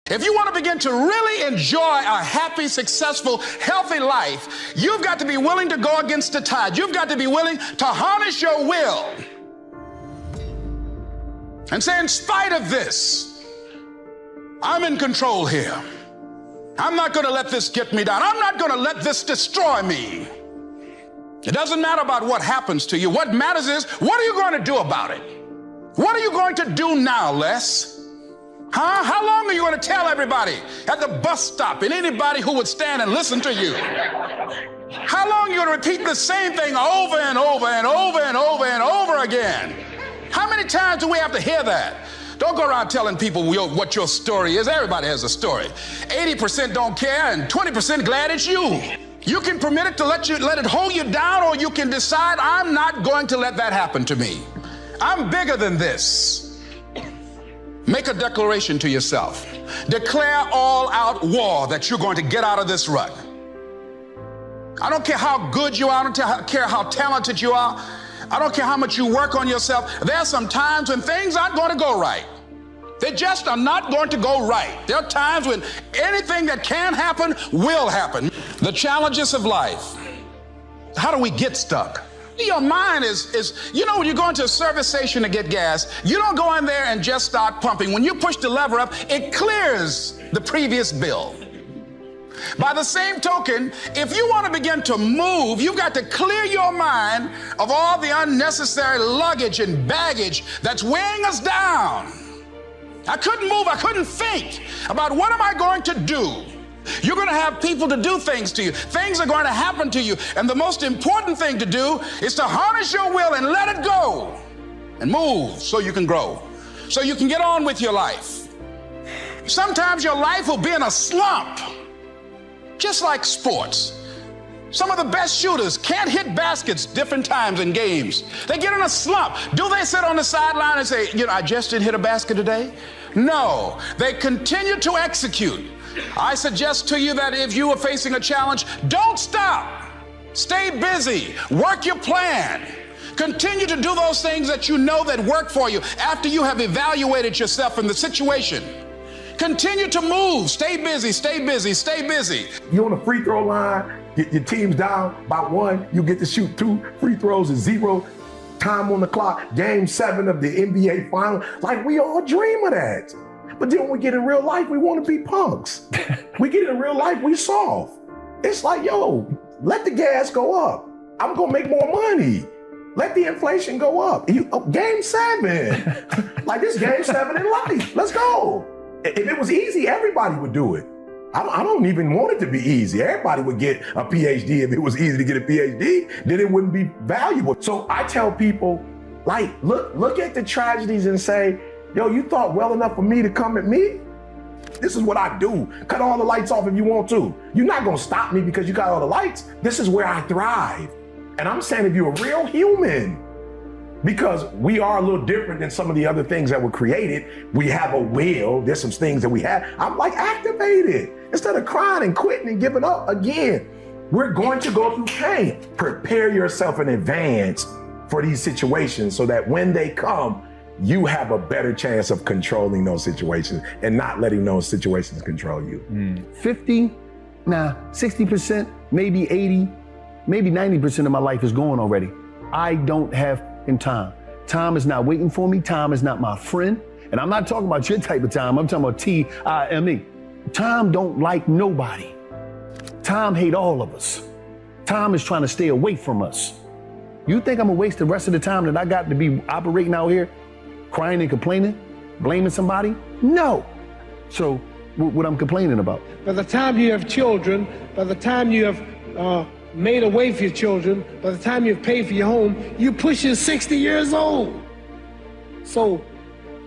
If you want to begin to really enjoy a happy, successful, healthy life, you've got to be willing to go against the tide. You've got to be willing to harness your will and say, in spite of this, I'm in control here. I'm not going to let this get me down. I'm not going to let this destroy me. It doesn't matter about what happens to you. What matters is, what are you going to do about it? What are you going to do now, Les? Huh? How long are you going to tell everybody at the bus stop and anybody who would stand and listen to you? How long are you going to repeat the same thing over and over and over and over and over again? How many times do we have to hear that? Don't go around telling people what your story is. Everybody has a story. 80% don't care and 20% glad it's you. You can permit it to let it hold you down, or you can decide, I'm not going to let that happen to me. I'm bigger than this. Make a declaration to yourself. Declare all-out war that you're going to get out of this rut. I don't care how good you are. I don't care how talented you are. I don't care how much you work on yourself. There are some times when things aren't going to go right. They just are not going to go right. There are times when anything that can happen will happen. The challenges of life. How do we get stuck? Your mind is, you know, when you go into a service station to get gas, you don't go in there and just start pumping. When you push the lever up, it clears the previous bill. By the same token, if you want to begin to move, you've got to clear your mind of all the unnecessary luggage and baggage that's weighing us down. I couldn't move, I couldn't think about what am I going to do. You're going to have people to do things to you. Things are going to happen to you. And the most important thing to do is to harness your will and let it go and move so you can grow, so you can get on with your life. Sometimes your life will be in a slump, just like sports. Some of the best shooters can't hit baskets different times in games. They get in a slump. Do they sit on the sideline and say, you know, I just didn't hit a basket today? No, they continue to execute. I suggest to you that if you are facing a challenge, don't stop. Stay busy. Work your plan. Continue to do those things that you know that work for you after you have evaluated yourself in the situation. Continue to move. Stay busy, stay busy, stay busy. You're on the free throw line, your team's down by 1, you get to shoot 2 free throws at 0. Time on the clock, game 7 of the NBA final. Like, we all dream of that. But then when we get in real life, we want to be punks. We get in real life, we soft. It's like, yo, let the gas go up. I'm going to make more money. Let the inflation go up. Game 7. Like, this game 7 in life. Let's go. If it was easy, everybody would do it. I don't even want it to be easy. Everybody would get a PhD. If it was easy to get a PhD, then it wouldn't be valuable. So I tell people, like, look at the tragedies and say, yo, you thought well enough for me to come at me? This is what I do. Cut all the lights off if you want to. You're not gonna stop me because you got all the lights. This is where I thrive. And I'm saying, if you're a real human, because we are a little different than some of the other things that were created. We have a will. There's some things that we have. I'm like, activate it. Instead of crying and quitting and giving up again. We're going to go through pain. Prepare yourself in advance for these situations so that when they come, you have a better chance of controlling those situations and not letting those situations control you. 60%, maybe 80, maybe 90% of my life is gone already. I don't have time. Time is not waiting for me. Time is not my friend. And I'm not talking about your type of time. I'm talking about T-I-M-E. Time don't like nobody. Time hate all of us. Time is trying to stay away from us. You think I'm gonna waste the rest of the time that I got to be operating out here, crying and complaining, blaming somebody? No. So what I'm complaining about? By the time you have children, by the time you have made a way for your children, by the time you've paid for your home, you pushing 60 years old. So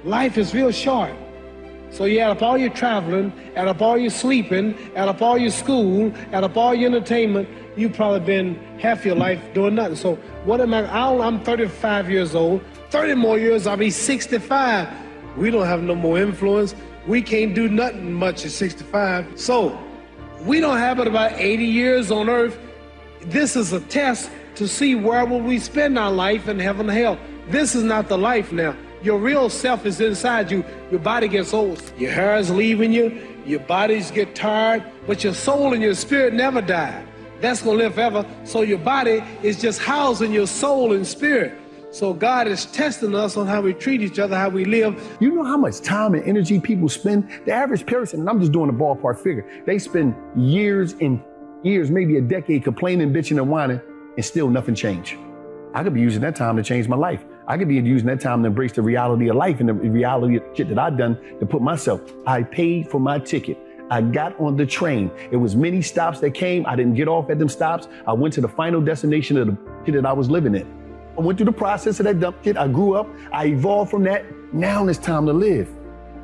life is real short. So you add up all your traveling, add up all your sleeping, add up all your school, add up all your entertainment, you've probably been half your life doing nothing. So what am I'm 35 years old, 30 more years, I'll be 65. We don't have no more influence. We can't do nothing much at 65. So we don't have but about 80 years on earth. This is a test to see where will we spend our life in heaven and hell. This is not the life now. Your real self is inside you. Your body gets old. Your hair is leaving you. Your bodies get tired. But your soul and your spirit never die. That's going to live forever. So your body is just housing your soul and spirit. So God is testing us on how we treat each other, how we live. You know how much time and energy people spend? The average person, and I'm just doing a ballpark figure, they spend years and years, maybe a decade, complaining, bitching, and whining, and still nothing changed. I could be using that time to change my life. I could be using that time to embrace the reality of life and the reality of the shit that I've done to put myself. I paid for my ticket. I got on the train. It was many stops that came. I didn't get off at them stops. I went to the final destination of the shit that I was living in. I went through the process of that dumb shit. I grew up. I evolved from that. Now it's time to live.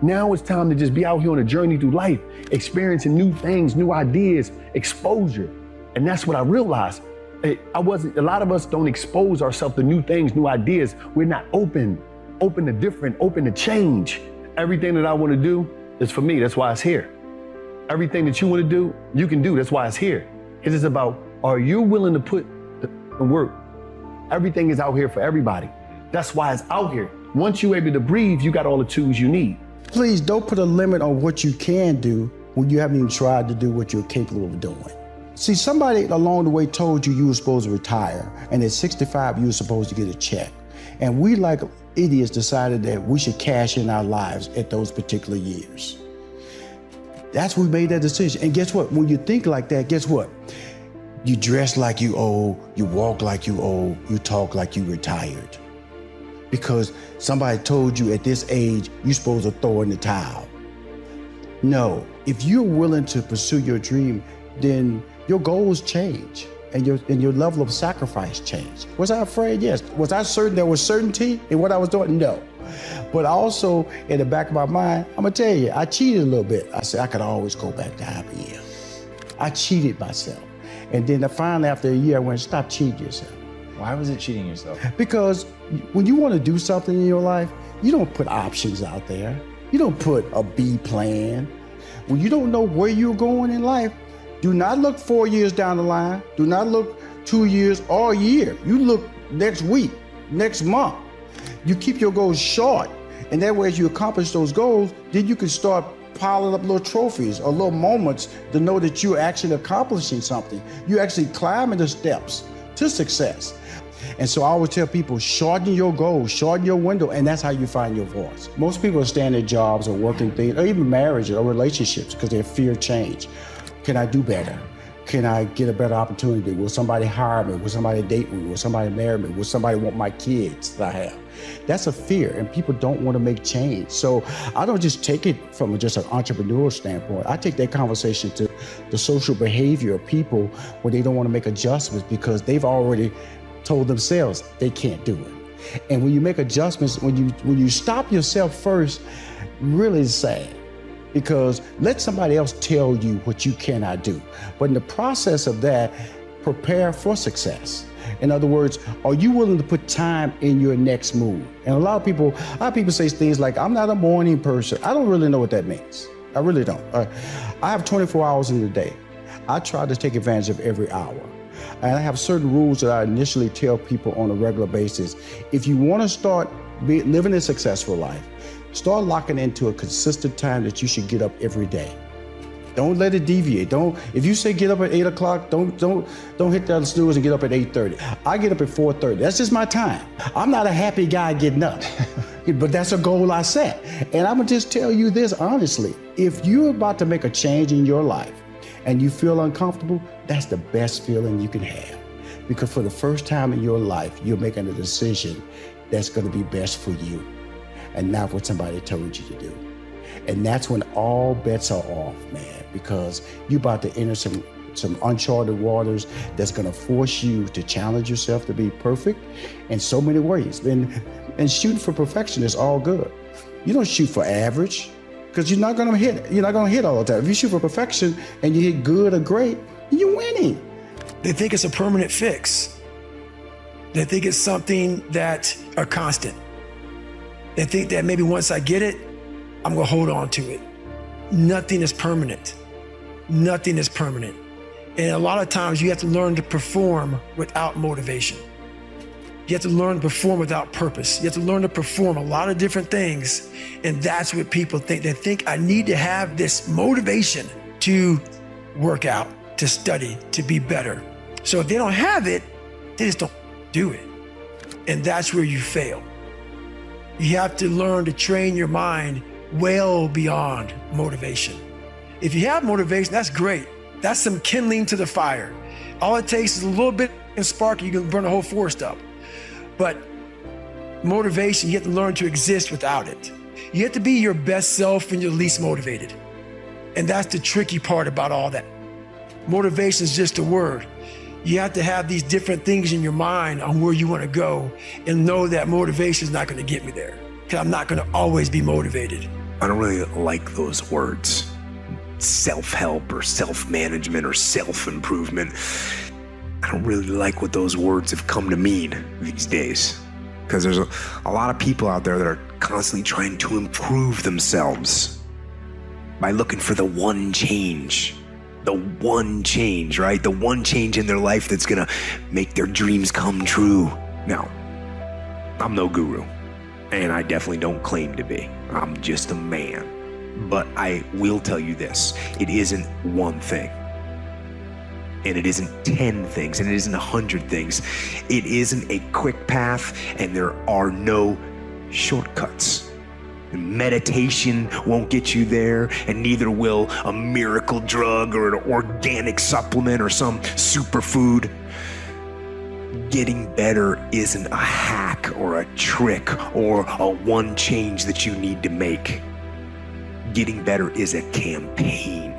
Now it's time to just be out here on a journey through life, experiencing new things, new ideas, exposure. And that's what I realized. A lot of us don't expose ourselves to new things, new ideas. We're not open to different, open to change. Everything that I want to do is for me. That's why it's here. Everything that you want to do, you can do. That's why it's here. It's just about, are you willing to put the work? Everything is out here for everybody. That's why it's out here. Once you're able to breathe, you got all the tools you need. Please don't put a limit on what you can do when you haven't even tried to do what you're capable of doing. See, somebody along the way told you were supposed to retire, and at 65, you were supposed to get a check. And we, like idiots, decided that we should cash in our lives at those particular years. That's when we made that decision. And guess what? When you think like that, guess what? You dress like you old, you walk like you old, you talk like you retired. Because somebody told you at this age, you're supposed to throw in the towel. No, if you're willing to pursue your dream, then your goals change and your level of sacrifice change. Was I afraid? Yes. Was I certain there was certainty in what I was doing? No. But also in the back of my mind, I'm gonna tell you, I cheated a little bit. I said I could always go back to happy. I cheated myself. And then finally after a year, I went, stop cheating yourself. Why was it cheating yourself? Because when you want to do something in your life, you don't put options out there. You don't put a B plan. When you don't know where you're going in life, do not look 4 years down the line. Do not look 2 years or a year. You look next week, next month. You keep your goals short. And that way, as you accomplish those goals, then you can start piling up little trophies or little moments to know that you're actually accomplishing something. You're actually climbing the steps to success. And so I always tell people, shorten your goals, shorten your window, and that's how you find your voice. Most people are staying at jobs or working things, or even marriage or relationships, because they fear change. Can I do better? Can I get a better opportunity? Will somebody hire me? Will somebody date me? Will somebody marry me? Will somebody want my kids that I have? That's a fear, and people don't want to make change. So I don't just take it from just an entrepreneurial standpoint. I take that conversation to the social behavior of people when they don't want to make adjustments because they've already told themselves they can't do it. And when you make adjustments, when you stop yourself first, really is sad. Because let somebody else tell you what you cannot do. But in the process of that, prepare for success. In other words, are you willing to put time in your next move? And a lot of people say things like, I'm not a morning person. I don't really know what that means. I really don't. I have 24 hours in the day. I try to take advantage of every hour. And I have certain rules that I initially tell people on a regular basis. If you want to start living a successful life, start locking into a consistent time that you should get up every day. Don't let it deviate. If you say get up at 8 o'clock, don't hit the snooze and get up at 8:30. I get up at 4:30. That's just my time. I'm not a happy guy getting up, but that's a goal I set. And I'm gonna just tell you this honestly. If you're about to make a change in your life and you feel uncomfortable, that's the best feeling you can have. Because for the first time in your life, you're making a decision that's gonna be best for you and not what somebody told you to do. And that's when all bets are off, man, because you're about to enter some uncharted waters that's gonna force you to challenge yourself to be perfect in so many ways. And shooting for perfection is all good. You don't shoot for average, because you're not gonna hit all the time. If you shoot for perfection and you hit good or great, you're winning. They think it's a permanent fix. They think it's something that are constant. They think that maybe once I get it, I'm gonna hold on to it. Nothing is permanent. Nothing is permanent. And a lot of times you have to learn to perform without motivation. You have to learn to perform without purpose. You have to learn to perform a lot of different things. And that's what people think. They think I need to have this motivation to work out, to study, to be better. So if they don't have it, they just don't do it. And that's where you fail. You have to learn to train your mind well beyond motivation. If you have motivation, that's great. That's some kindling to the fire. All it takes is a little bit of spark, you can burn a whole forest up. But motivation, you have to learn to exist without it. You have to be your best self when you're least motivated. And that's the tricky part about all that. Motivation is just a word. You have to have these different things in your mind on where you want to go and know that motivation is not going to get me there, because I'm not going to always be motivated. I don't really like those words. Self-help or self-management or self-improvement. I don't really like what those words have come to mean these days, because there's a lot of people out there that are constantly trying to improve themselves by looking for the one change. The one change, right? The one change in their life that's gonna make their dreams come true. Now, I'm no guru, and I definitely don't claim to be. I'm just a man. But I will tell you this, it isn't one thing. And it isn't 10 things, and it isn't 100 things. It isn't a quick path, and there are no shortcuts. Meditation won't get you there, and neither will a miracle drug or an organic supplement or some superfood. Getting better isn't a hack or a trick or a one change that you need to make. Getting better is a campaign.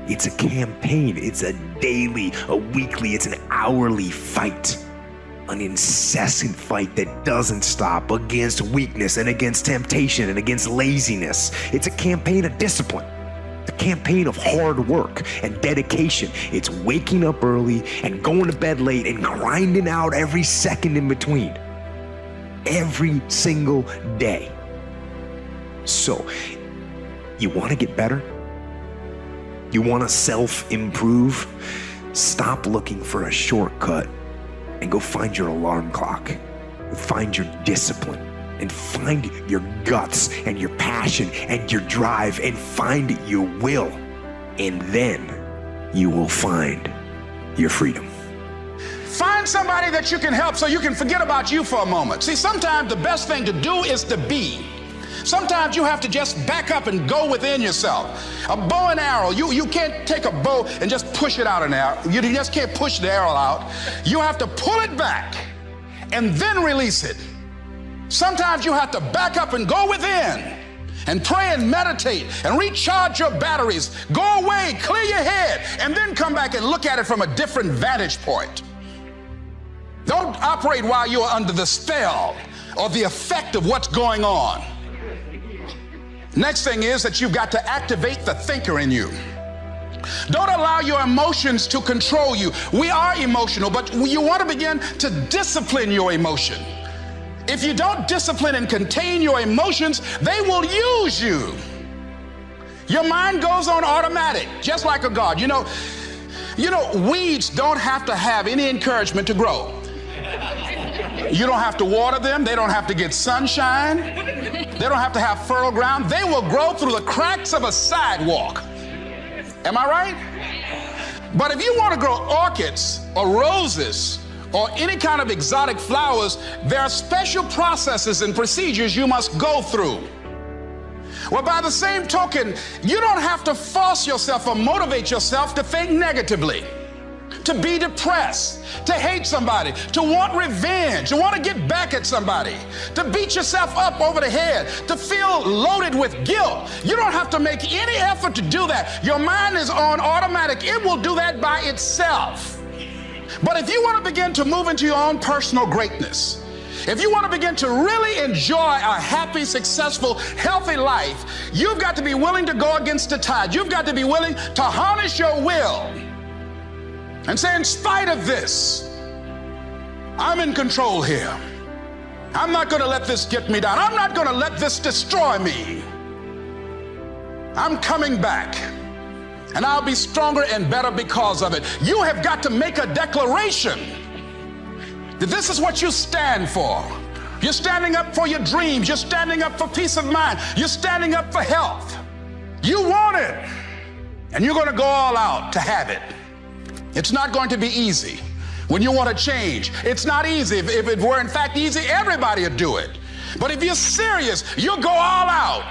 It's a campaign. It's a daily, a weekly, it's an hourly fight. An incessant fight that doesn't stop against weakness and against temptation and against laziness. It's a campaign of discipline. It's a campaign of hard work and dedication. It's waking up early and going to bed late and grinding out every second in between. Every single day. So, you want to get better? You want to self-improve? Stop looking for a shortcut and go find your alarm clock, find your discipline, and find your guts and your passion and your drive, and find your will. And then you will find your freedom. Find somebody that you can help so you can forget about you for a moment. See, sometimes the best thing to do is to be. Sometimes you have to just back up and go within yourself. A bow and arrow, you can't take a bow and just push it out an arrow. You just can't push the arrow out. You have to pull it back and then release it. Sometimes you have to back up and go within and pray and meditate and recharge your batteries. Go away, clear your head, and then come back and look at it from a different vantage point. Don't operate while you're under the spell or the effect of what's going on. Next thing is that you've got to activate the thinker in you. Don't allow your emotions to control you. We are emotional, but you want to begin to discipline your emotion. If you don't discipline and contain your emotions, they will use you. Your mind goes on automatic, just like a garden. You know, weeds don't have to have any encouragement to grow. You don't have to water them. They don't have to get sunshine. They don't have to have fertile ground. They will grow through the cracks of a sidewalk. Am I right? But if you want to grow orchids or roses or any kind of exotic flowers, there are special processes and procedures you must go through. Well, by the same token, you don't have to force yourself or motivate yourself to think negatively, to be depressed, to hate somebody, to want revenge, to want to get back at somebody, to beat yourself up over the head, to feel loaded with guilt. You don't have to make any effort to do that. Your mind is on automatic. It will do that by itself. But if you want to begin to move into your own personal greatness, if you want to begin to really enjoy a happy, successful, healthy life, you've got to be willing to go against the tide. You've got to be willing to harness your will and say, in spite of this, I'm in control here. I'm not going to let this get me down. I'm not going to let this destroy me. I'm coming back, and I'll be stronger and better because of it. You have got to make a declaration that this is what you stand for. You're standing up for your dreams. You're standing up for peace of mind. You're standing up for health. You want it, and you're going to go all out to have it. It's not going to be easy. When you want to change, it's not easy. If it were in fact easy, everybody would do it. But if you're serious, you'll go all out.